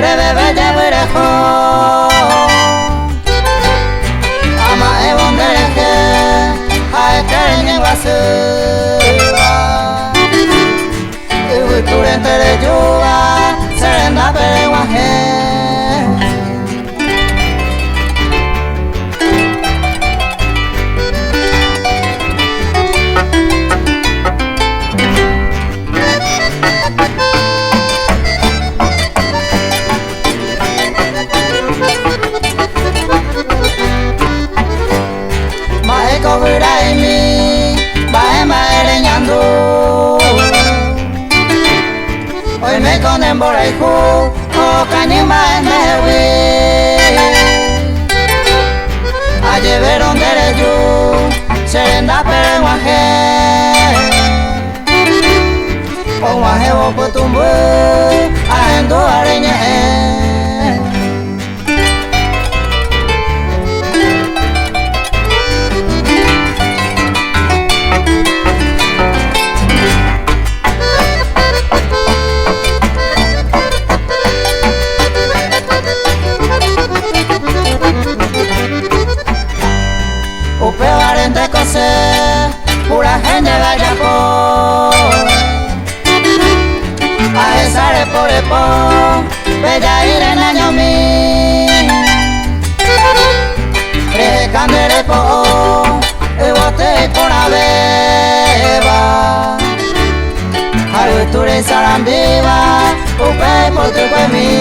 rebebe lleverejo ama ebondereke haekerenye wasuwa uiturentere yuwa serenda perewahe hoy me conden por el cu o cañima en mewi a llevaron derecho serenda perewaje o waje o putumbu a endo areñe pura gente vaya por a esa por bella ir en año mi recandere po e bote por aveva haru ture sarambiva upe por tu mi